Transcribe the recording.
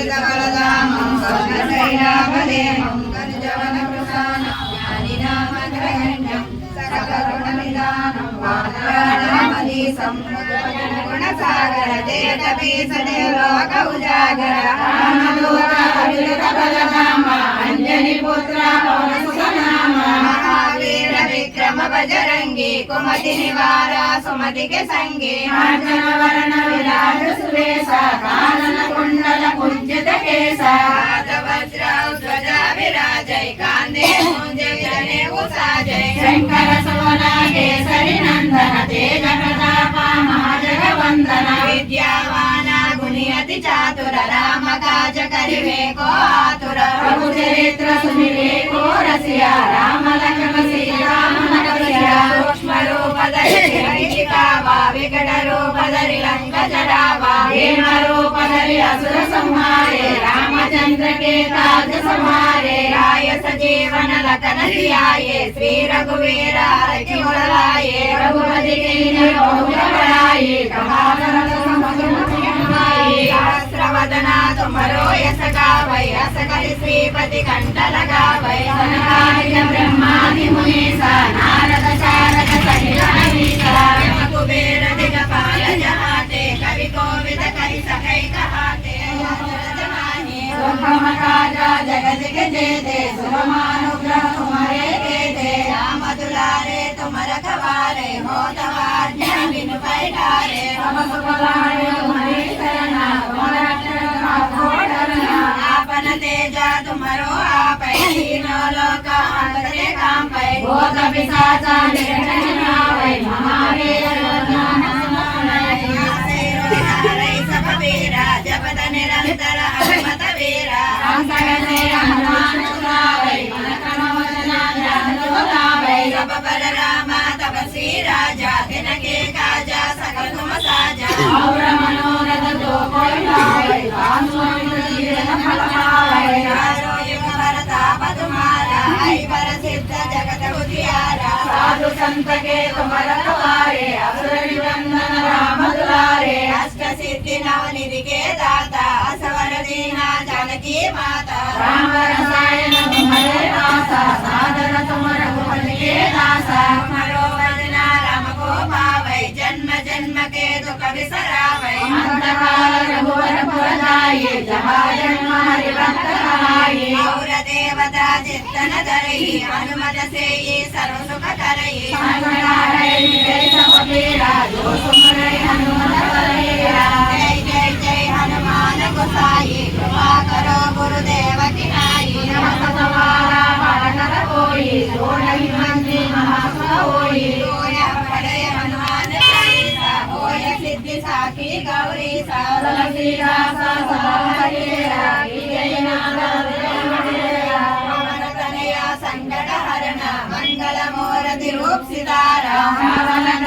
बलधामं स्वर्णशैलाभदेहं कनुजवनकृशानं ज्ञानिनामग्रगण्यं सकलगुणनिधानं वानराणामधीशं गुणसागर जयकपीसदेवलोक उजागर बलधाम अंजनीपुत्र पवनसुतनाम महावीर विक्रम बजरंगी कुमति निवार सुमति के संगी अर्जुन वर्ण विराज सुरेश कानन कुंडल कुंजित केश वज्र ध्वजा विराजय कांधे मुंजे जने उसाजय शंकर सुवन केसरी नंदन तेज प्रताप महाजगवंदन विद्यावान गुणी अति चातुर राम काज करिवे को आतुर प्रभु चरित्र सुनिवे को रसिया राम लखन सीता मन कसिया सूक्ष्म रूप धरि कावा विकट रूप धरि लंक जरावा हेम रूप धरि असुर संहारे रामचंद्र के काज समारे राय सजीवन लखन जियाये श्री रघुवीर हरषि उरलाये रघुपति कीन्हि बहु बढ़ाये सहस्रवदना तुमरो यस गावै अस करि श्रीपति कंठ लगावै सनकादिक ब्रह्मादि मुनीसा नारद शारद सहित अनीसा कुबेर दिगपाल जहाते कवि कोविद कहि सकै कहाते सुखम काजा जगत के जेते सुरमानुग्रह तुम्हारे देते राम दुलारे तुम रखवारे हो तवाज्ञा बिनु पैठारे सब सुख लारे तुम्हारी शरणा तुम्हारा आपन तेजा तुमरो आपै तीनों लोक अंतरे काम पै भूत पिशाचा निकट नावै महावीर ज्ञान समानय नारै सब वीरा जपत निरंतर हनुमत वीरा संसगने हनुमान सुनावै मन क्रम वचन ध्यान दोलावै सब बल राम तपस्वी राजा तिनके काजा सकल तुम साजा और मनोरथ जो कोई लावै साधु संत के तुम रखवारे असुर निकंदन राम दुलारे अष्ट सिद्धि नवनिधि के दाता असवर दीना जानकी माता राम रसायन तुम्हारे दासा सादर तुम रघुपति के दासा तुम्हारो वंदना राम को पावै जन्म जन्म के दुख बिसरावै अंतकाल रघुवर पुर जाई जहाँ जन्म हरि भक्त कहाई और देवता चित्तन धरई हनुमत से ये सर्व सुख करई संकटाहरै जय सब पीरा जो सुमरै हनुमत बलवीरा जय जय जय हनुमान गोसाई कृपा करो गुरुदेव की नाई नमः सवारा बालकर कोई जो नहीं मंत्री महासुर होई होय पड़े हनुमान चालीसा होय सिद्धि साखी गौरी सा तुलसीदास सदा हरिरा जय नाम संकट हरण मंगल मूर्ति रूप सितारा हृदय